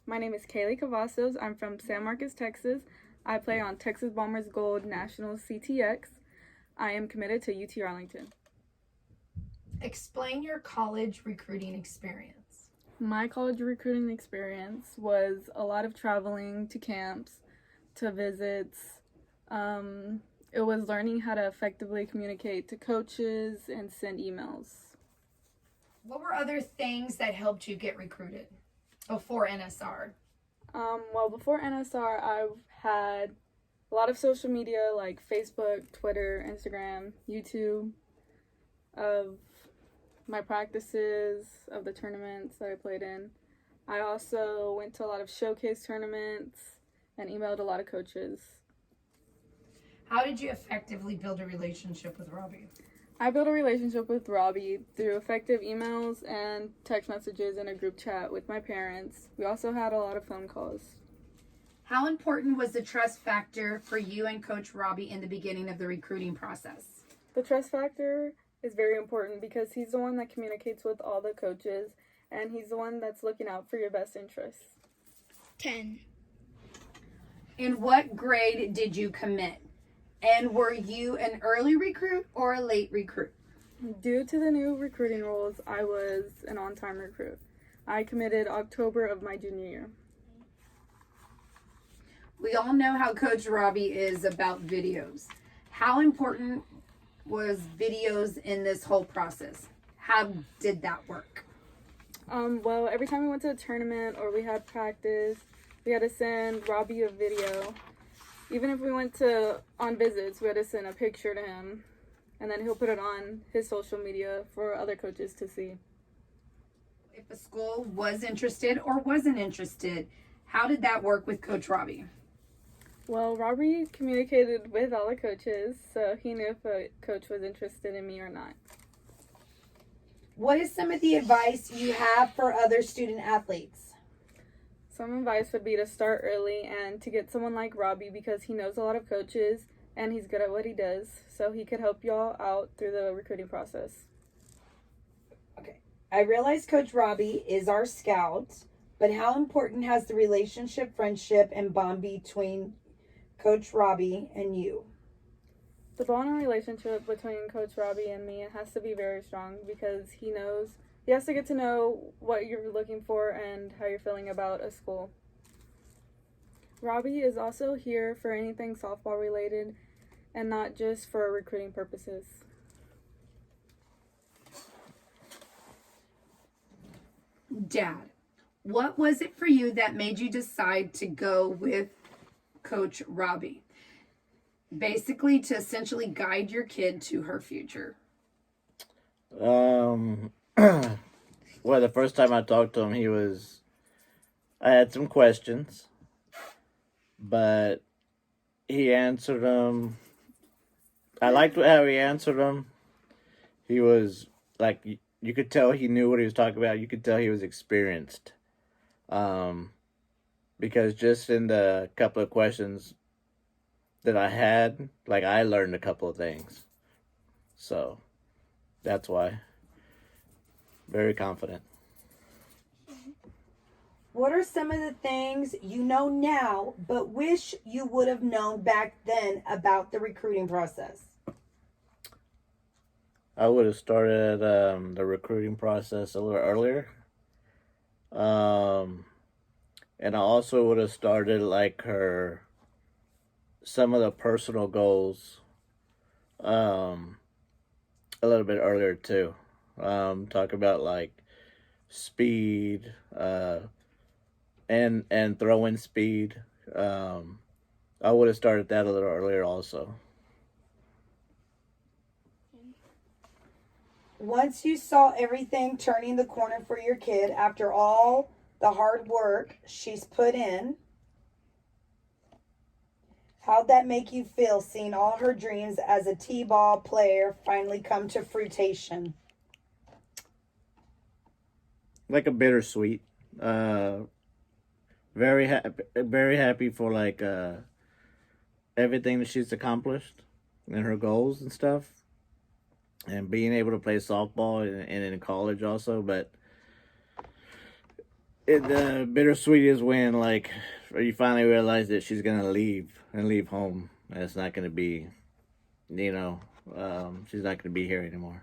My name is Kaylee Cavazos. I'm from San Marcos, Texas. I play on Texas Bombers Gold National CTX. I am committed to UT Arlington. Explain your college recruiting experience. My college recruiting experience was a lot of traveling to camps, to visits. It was learning how to effectively communicate to coaches and send emails. What were other things that helped you get recruited before NSR? Well, before NSR, I've had a lot of social media like Facebook, Twitter, Instagram, YouTube, of my practices, of the tournaments that I played in. I also went to a lot of showcase tournaments and emailed a lot of coaches. How did you effectively build a relationship with Robby? I built a relationship with Robby through effective emails and text messages in a group chat with my parents. We also had a lot of phone calls. How important was the trust factor for you and Coach Robby in the beginning of the recruiting process? The trust factor is very important because he's the one that communicates with all the coaches and he's the one that's looking out for your best interests. 10. In what grade did you commit? And were you an early recruit or a late recruit? Due to the new recruiting rules, I was an on-time recruit. I committed October of my junior year. We all know how Coach Robby is about videos. How important was videos in this whole process? How did that work? Well, every time we went to a tournament or we had practice, we had to send Robby a video. Even if we went on visits, we had to send a picture to him, and then he'll put it on his social media for other coaches to see. If a school was interested or wasn't interested, how did that work with Coach Robby? Well, Robby communicated with all the coaches, so he knew if a coach was interested in me or not. What is some of the advice you have for other student athletes? Some advice would be to start early and to get someone like Robby because he knows a lot of coaches and he's good at what he does, so he could help y'all out through the recruiting process. Okay. I realize Coach Robby is our scout, but how important has the relationship, friendship, and bond between Coach Robby and you? The bond and relationship between Coach Robby and me has to be very strong because he has to get to know what you're looking for and how you're feeling about a school. Robby is also here for anything softball related and not just for recruiting purposes. Dad, what was it for you that made you decide to go with Coach Robby? Basically, to essentially guide your kid to her future. Well, the first time I talked to him, I had some questions, but he answered them. I liked how he answered them. He was like, you could tell he knew what he was talking about. You could tell he was experienced. Because just in the couple of questions that I had, like, I learned a couple of things. So that's why. Very confident. What are some of the things you know now but wish you would have known back then about the recruiting process? I would have started the recruiting process a little earlier. And I also would have started like some of the personal goals a little bit earlier too. Talk about like speed and throwing speed. I would have started that a little earlier also. Once you saw everything turning the corner for your kid after all the hard work she's put in, how'd that make you feel seeing all her dreams as a T-ball player finally come to fruition? Like a bittersweet. Very happy for like everything that she's accomplished and her goals and stuff, and being able to play softball and in college also. But the bittersweet is when, like, you finally realize that she's gonna leave home, and it's not gonna be, she's not gonna be here anymore.